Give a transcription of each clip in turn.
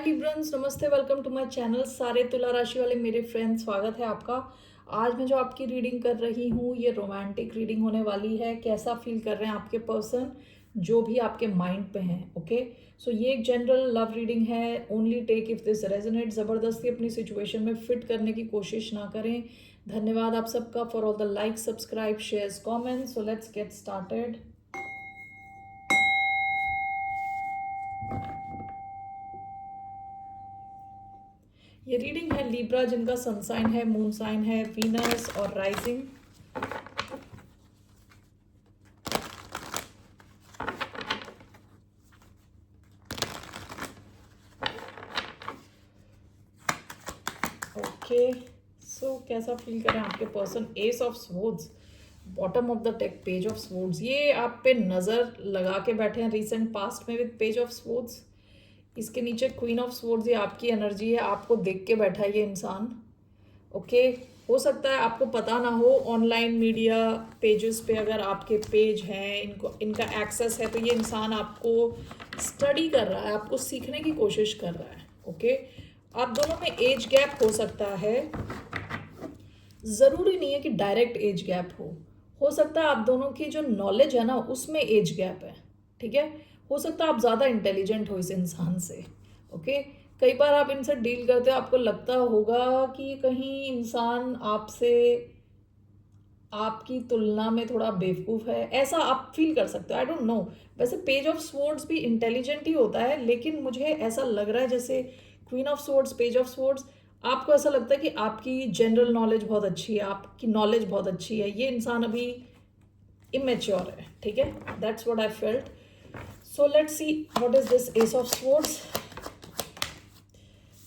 Librans, नमस्ते, welcome to my channel. सारे तुला राशि वाले मेरे फ्रेंड्स, स्वागत है आपका। आज मैं जो आपकी रीडिंग कर रही हूँ ये रोमांटिक रीडिंग होने वाली है। कैसा फील कर रहे हैं आपके पर्सन जो भी आपके माइंड पे हैं। ओके, सो ये एक जनरल लव रीडिंग है। Only take if this resonate. ज़बरदस्ती अपनी सिचुएशन में फिट करने की कोशिश ना करें। धन्यवाद आप सबका for all the like, subscribe, shares, comments. So let's get started. ये रीडिंग है लिब्रा, जिनका सन साइन है, मून साइन है, वीनस और राइजिंग। ओके, सो कैसा फील करें आपके person. Ace of swords, bottom of the deck, page of swords. ये आप पे नज़र लगा के बैठे हैं रिसेंट पास्ट में विद पेज ऑफ स्वॉर्ड्स। इसके नीचे क्वीन ऑफ स्वॉर्ड्स, ये आपकी एनर्जी है, आपको देख के बैठा है ये इंसान। ओके, हो सकता है आपको पता ना हो, ऑनलाइन मीडिया पेजेस पे अगर आपके पेज हैं, इनका एक्सेस है, तो ये इंसान आपको स्टडी कर रहा है, आपको सीखने की कोशिश कर रहा है। ओके, आप दोनों में एज गैप हो सकता है, ज़रूरी नहीं है कि डायरेक्ट एज गैप हो सकता है आप दोनों की जो नॉलेज है ना उसमें एज गैप है। ठीक है, हो सकता है आप ज़्यादा इंटेलिजेंट हो इस इंसान से। ओके, कई बार आप इनसे डील करते हो, आपको लगता होगा कि कहीं इंसान आपसे आपकी तुलना में थोड़ा बेवकूफ़ है, ऐसा आप फील कर सकते हो। आई डोंट नो, वैसे पेज ऑफ स्वॉर्ड्स भी इंटेलिजेंट ही होता है, लेकिन मुझे ऐसा लग रहा है जैसे queen of swords, page of swords, आपको ऐसा लगता है कि आपकी जनरल नॉलेज बहुत अच्छी है, आपकी नॉलेज बहुत अच्छी है, ये इंसान अभी इमेच्योर है। ठीक है, that's what I felt. So let's see what is this S of swords.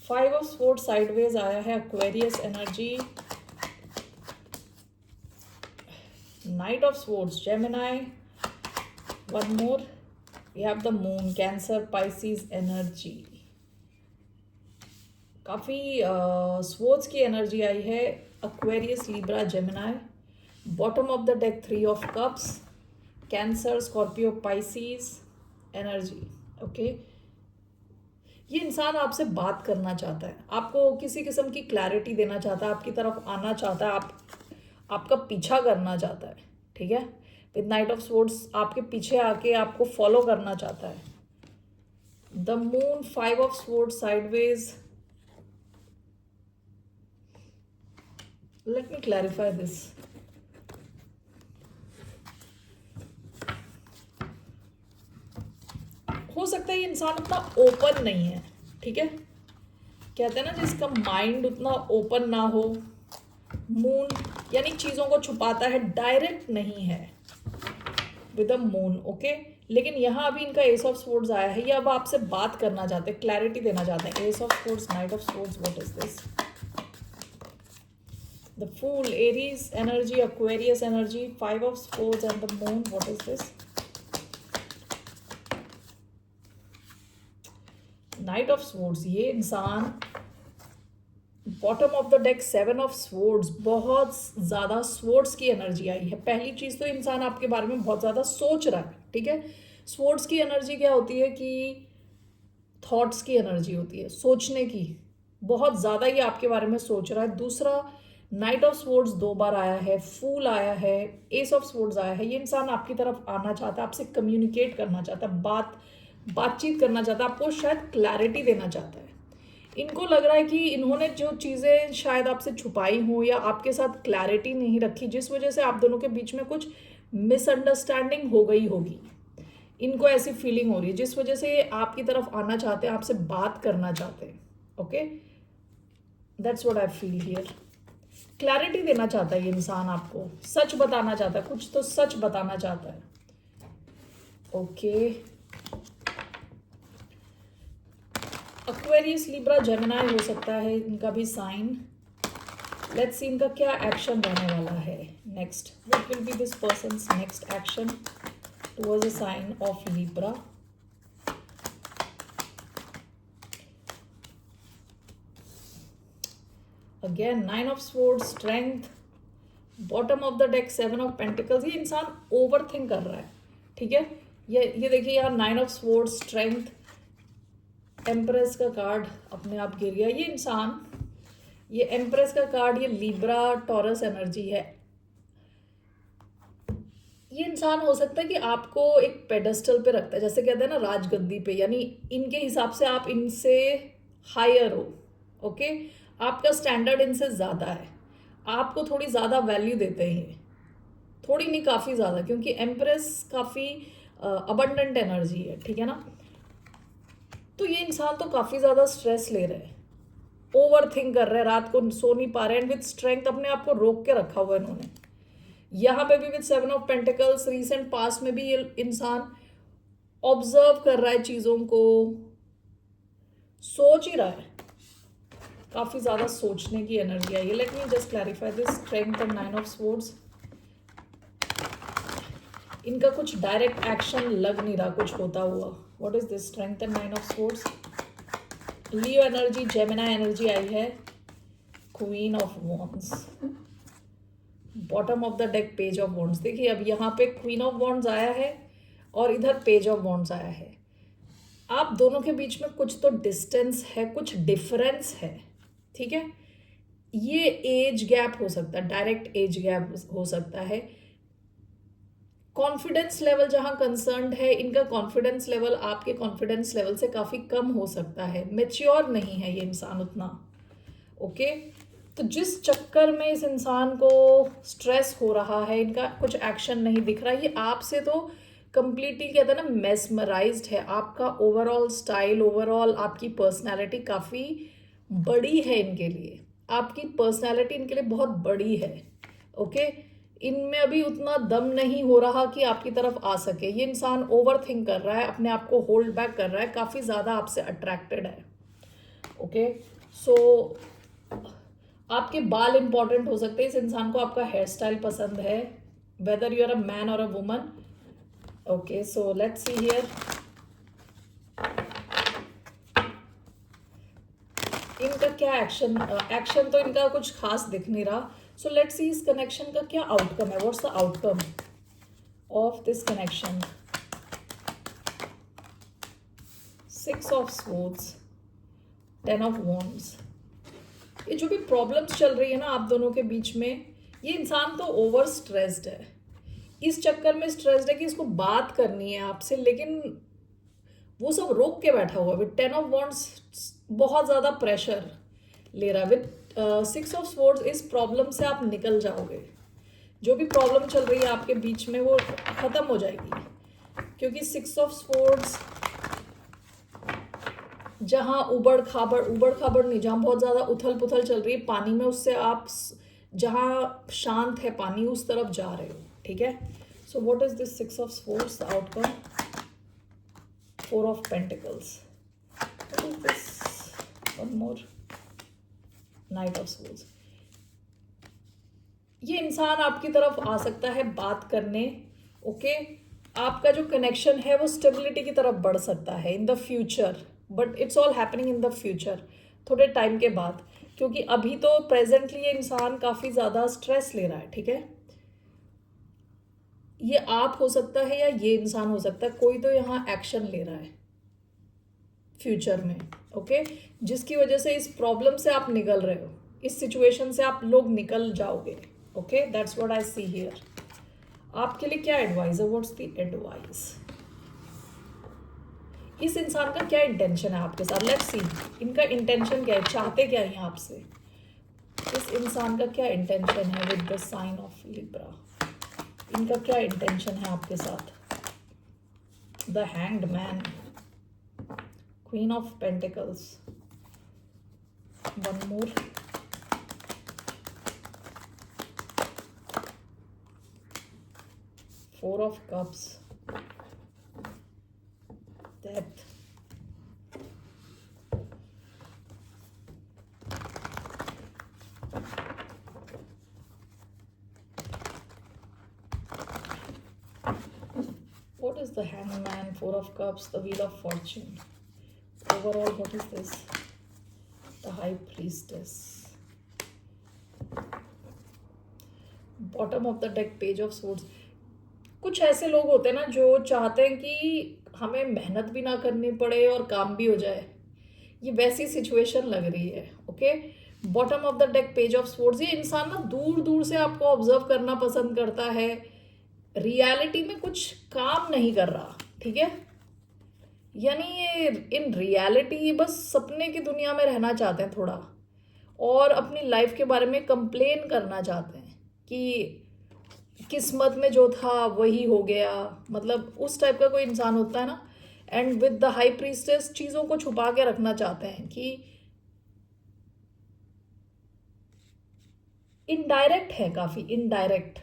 Five of swords sideways आया है, Aquarius energy. Knight of Swords, Gemini. One more. We have the Moon, Cancer, Pisces energy. काफ़ी swords की energy आई है, Aquarius, Libra, Gemini. Bottom of the deck, three of cups, cancer, Scorpio, Pisces energy. Okay, ये इंसान आपसे बात करना चाहता है, आपको किसी किस्म की क्लैरिटी देना चाहता है, आपकी तरफ आना चाहता है, आपका पीछा करना चाहता है। ठीक है, विद नाइट ऑफ स्वॉर्ड्स आपके पीछे आके आपको फॉलो करना चाहता है। The moon, five of swords sideways. Let me clarify this. हो सकता है ये इंसान उतना ओपन नहीं है। ठीक है, कहते हैं ना जिसका माइंड उतना ओपन ना हो, मून यानी चीज़ों को छुपाता है, डायरेक्ट नहीं है विद अ मून। ओके, लेकिन यहाँ अभी इनका एस ऑफ स्वॉर्ड्स आया है, ये अब आपसे बात करना चाहते हैं, क्लैरिटी देना चाहते हैं। Ace of swords, knight of swords, what is this. The fool, Aries energy, Aquarius energy, five of swords and the moon, what is this. Knight of swords, ये इंसान, bottom of the deck, seven of swords, बहुत ज़्यादा swords की energy आई है। पहली चीज़ तो इंसान आपके बारे में बहुत ज़्यादा सोच रहा है। ठीक है, स्वॉर्ड्स की एनर्जी क्या होती है कि थॉट्स की एनर्जी होती है, सोचने की, बहुत ज़्यादा ये आपके बारे में सोच रहा है। दूसरा, नाइट ऑफ स्वॉर्ड्स दो बार आया है, फूल आया है, एस ऑफ स्वॉर्ड्स आया है। ये इंसान आपकी तरफ आना चाहता है, आपसे कम्युनिकेट करना चाहता है, बातचीत करना चाहता है, आपको शायद क्लैरिटी देना चाहता है। इनको लग रहा है कि इन्होंने जो चीज़ें शायद आपसे छुपाई हों या आपके साथ क्लैरिटी नहीं रखी, जिस वजह से आप दोनों के बीच में कुछ मिसअंडरस्टैंडिंग हो गई होगी, इनको ऐसी फीलिंग हो रही है, जिस वजह से ये आपकी तरफ आना चाहते हैं, आपसे बात करना चाहते हैं। Okay, that's what I feel here. Clarity देना चाहता है ये इंसान, आपको सच बताना चाहता है, कुछ तो सच बताना चाहता है। ओके, एक्वेरियस, लिब्रा, जेमिनाई हो सकता है इनका भी साइन। लेट्स सी इनका क्या एक्शन रहने वाला है next. What will be this person's next action towards the sign of Libra. Again nine of swords, strength, bottom of the deck, seven of pentacles. ये इंसान ओवर थिंक कर रहा है। ठीक है, ये देखिए यहाँ nine of swords, strength, empress का कार्ड अपने आप गिर गया। ये इंसान, ये एम्प्रेस का कार्ड, ये लिब्रा टॉरस एनर्जी है। ये इंसान हो सकता है कि आपको एक पेडेस्टल पे रखता है, जैसे कहते हैं ना राजगद्दी पे, यानी इनके हिसाब से आप इनसे हायर हो। ओके, आपका स्टैंडर्ड इनसे ज़्यादा है, आपको थोड़ी ज़्यादा वैल्यू देते हैं ये, थोड़ी नहीं काफ़ी ज़्यादा, क्योंकि एम्प्रेस काफ़ी अबंडेंट एनर्जी है, ठीक है ना। तो ये इंसान तो काफ़ी ज़्यादा स्ट्रेस ले रहे हैं, ओवर थिंक कर रहे हैं, रात को सो नहीं पा रहे हैं, एंड विद स्ट्रेंथ अपने आप को रोक के रखा हुआ है इन्होंने। यहाँ पे भी with 7 of pentacles, recent past में भी ये इंसान ऑब्जर्व कर रहा है चीज़ों को, सोच ही रहा है, काफ़ी ज़्यादा सोचने की एनर्जी आई है। Let me just clarify this strength and 9 of swords. इनका कुछ डायरेक्ट एक्शन लग नहीं रहा कुछ होता हुआ। What is this strength and 9 of swords? Leo energy, Gemini energy आई है, queen of wands, bottom of the deck page of wands. देखिए अब यहाँ पे क्वीन ऑफ वॉन्ड्स आया है और इधर पेज ऑफ वॉन्ड्स आया है। आप दोनों के बीच में कुछ तो डिस्टेंस है, कुछ डिफरेंस है, ठीक है। ये एज गैप हो सकता है, डायरेक्ट एज गैप हो सकता है। कॉन्फिडेंस लेवल जहां कंसर्न्ड है, इनका कॉन्फिडेंस लेवल आपके कॉन्फिडेंस लेवल से काफ़ी कम हो सकता है, मेच्योर नहीं है ये इंसान उतना। ओके, तो जिस चक्कर में इस इंसान को स्ट्रेस हो रहा है, इनका कुछ एक्शन नहीं दिख रहा, ये आपसे तो कंप्लीटली कहते हैं ना मेस्मराइज्ड है। आपका ओवरऑल स्टाइल, ओवरऑल आपकी पर्सनालिटी काफ़ी बड़ी है इनके लिए, आपकी पर्सनालिटी इनके लिए बहुत बड़ी है। ओके, इनमें अभी उतना दम नहीं हो रहा कि आपकी तरफ आ सके। ये इंसान ओवर थिंक कर रहा है, अपने आप को होल्ड बैक कर रहा है, काफ़ी ज़्यादा आपसे अट्रैक्टेड है। ओके, सो आपके बाल इंपॉर्टेंट हो सकते हैं, इस इंसान को आपका हेयर स्टाइल पसंद है, whether you are a man और a woman. Okay, so let's see here. इनका क्या एक्शन, एक्शन तो इनका कुछ खास दिख नहीं रहा। सो लेट्स सी इस कनेक्शन का क्या आउटकम है, what's the outcome of this connection. 6 of swords, 10 of wands. ये जो भी प्रॉब्लम्स चल रही है ना आप दोनों के बीच में, ये इंसान तो ओवर स्ट्रेस्ड है, इस चक्कर में स्ट्रेस्ड है कि इसको बात करनी है आपसे, लेकिन वो सब रोक के बैठा हुआ। विद 10 ऑफ वॉन्ड्स बहुत ज़्यादा प्रेशर ले रहा है। विद 6 ऑफ स्वॉर्ड्स इस प्रॉब्लम से आप निकल जाओगे, जो भी प्रॉब्लम चल रही है आपके बीच में वो ख़त्म हो जाएगी, क्योंकि 6 ऑफ स्वॉर्ड्स जहाँ उबड़ खाबड़ नहीं, जहाँ बहुत ज़्यादा उथल पुथल चल रही है पानी में, उससे आप जहाँ शांत है पानी उस तरफ जा रहे हो, ठीक है। So what is this 6 of swords, the outcome? 4 of pentacles, what is this, one more, night of swords. ये इंसान आपकी तरफ आ सकता है बात करने। ओके, आपका जो कनेक्शन है वो स्टेबिलिटी की तरफ बढ़ सकता है in the future, but it's all happening in the future, थोड़े टाइम के बाद, क्योंकि अभी तो प्रेजेंटली ये इंसान काफ़ी ज़्यादा स्ट्रेस ले रहा है, ठीक है। ये आप हो सकता है या ये इंसान हो सकता है, कोई तो यहाँ एक्शन ले रहा है फ्यूचर में। ओके, जिसकी वजह से इस प्रॉब्लम से आप निकल रहे हो, इस सिचुएशन से आप लोग निकल जाओगे। Okay, that's what I see here. आपके लिए क्या एडवाइस है, व्हाट्स द एडवाइस? इस इंसान का क्या इंटेंशन है आपके साथ? लेट्स सी, इनका इंटेंशन क्या है, चाहते क्या है आपसे? इस इंसान का क्या इंटेंशन है with the sign of Libra? इनका क्या इंटेंशन है आपके साथ? The hanged man, queen of pentacles, one more, four of cups, death, what is the hangman, 4 of cups, the wheel of fortune? Overall, what is this? The high priestess, bottom of the deck, page of swords. कुछ ऐसे लोग होते हैं ना जो चाहते हैं कि हमें मेहनत भी ना करनी पड़े और काम भी हो जाए, ये वैसी सिचुएशन लग रही है। Okay, bottom of the deck page of swords, ये इंसान ना दूर दूर से आपको ऑब्जर्व करना पसंद करता है, रियलिटी में कुछ काम नहीं कर रहा, ठीक है। यानी ये इन रियलिटी बस सपने की दुनिया में रहना चाहते हैं थोड़ा, और अपनी लाइफ के बारे में कंप्लेन करना चाहते हैं कि किस्मत में जो था वही हो गया, मतलब उस टाइप का कोई इंसान होता है ना। And with the high priestess चीज़ों को छुपा के रखना चाहते हैं कि इनडायरेक्ट है, काफ़ी indirect.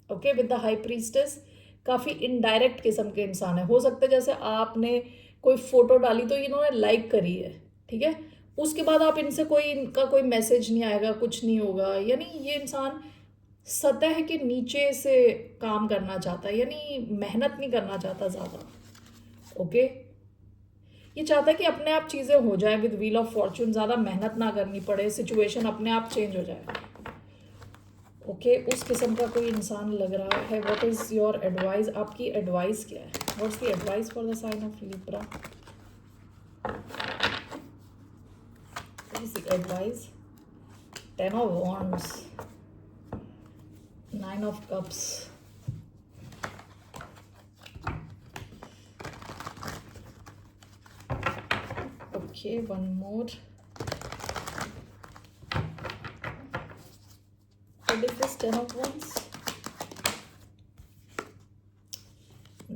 Okay, with the high priestess काफ़ी इनडायरेक्ट किस्म के इंसान है। हो सकता है जैसे आपने कोई फोटो डाली तो इन्होंने लाइक करी है, ठीक है, उसके बाद आप इनसे कोई इनका कोई मैसेज नहीं आएगा, कुछ नहीं होगा। यानी ये इंसान सतह के नीचे से काम करना चाहता है, यानी मेहनत नहीं करना चाहता ज़्यादा। ओके, ये चाहता है कि अपने आप चीज़ें हो जाए विद व्हील ऑफ फॉर्चून, ज़्यादा मेहनत ना करनी पड़े, सिचुएशन अपने आप चेंज हो जाए। ओके, उस किस्म का कोई इंसान लग रहा है। व्हाट इज़ योर एडवाइस, आपकी एडवाइस क्या है? What's the advice for the sign of Libra? What is the advice? 10 of wands, 9 of cups, okay, one more. What is this 10 of wands?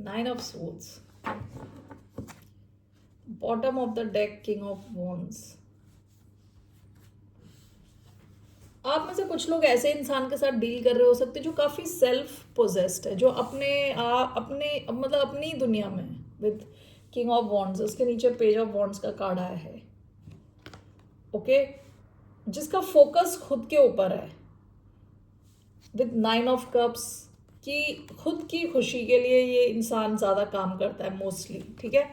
9 of swords, bottom of the deck king of wands. आप में से कुछ लोग ऐसे इंसान के साथ deal कर रहे हो सकते जो काफ़ी सेल्फ पोजेस्ड है, जो अपने मतलब अपनी दुनिया में, विद किंग ऑफ वॉन्ड्स, उसके नीचे पेज ऑफ वॉन्ड्स का कार्ड आया है। ओके, जिसका फोकस खुद के ऊपर है, विद 9 ऑफ कप्स, कि खुद की खुशी के लिए ये इंसान ज़्यादा काम करता है मोस्टली, ठीक है।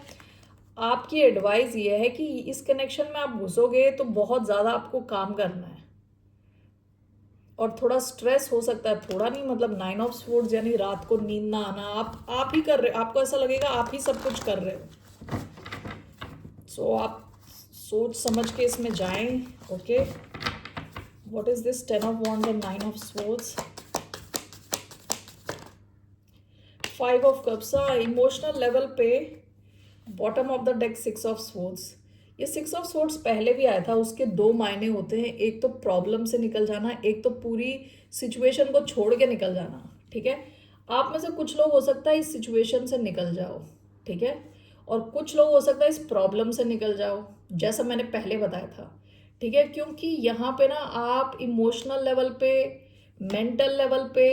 आपकी एडवाइस ये है कि इस कनेक्शन में आप घुसोगे तो बहुत ज़्यादा आपको काम करना है, और थोड़ा स्ट्रेस हो सकता है, थोड़ा नहीं, मतलब 9 ऑफ स्वॉर्ड्स यानी रात को नींद ना आना, आप ही कर रहे हो, आपको ऐसा लगेगा आप ही सब कुछ कर रहे हो। सो आप सोच समझ के इसमें जाएं। Okay, what is this 10 of wands and 9 of swords? 5 of cups, emotional level पे bottom of the deck 6 of swords. ये 6 ऑफ स्वॉर्ड्स पहले भी आया था, उसके दो मायने होते हैं, एक तो प्रॉब्लम से निकल जाना, एक तो पूरी सिचुएशन को छोड़ के निकल जाना, ठीक है। आप में से कुछ लोग हो सकता है इस सिचुएशन से निकल जाओ, ठीक है, और कुछ लोग हो सकता है इस प्रॉब्लम से निकल जाओ, जैसा मैंने पहले बताया था, ठीक है। क्योंकि यहाँ पे ना आप इमोशनल लेवल पे, मेंटल लेवल पे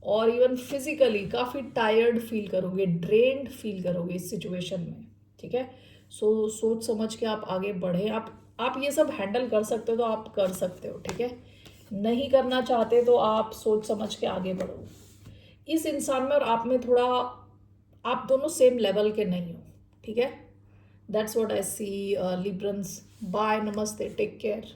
और इवन फिजिकली काफ़ी टायर्ड फील करोगे, ड्रेन्ड फील करोगे इस सिचुएशन में, ठीक है। सोच समझ के आप आगे बढ़े। आप ये सब हैंडल कर सकते हो तो आप कर सकते हो, ठीक है। नहीं करना चाहते तो आप सोच समझ के आगे बढ़ो। इस इंसान में और आप में थोड़ा, आप दोनों सेम लेवल के नहीं हो, ठीक है। That's what I see Librans. Bye, नमस्ते, टेक केयर।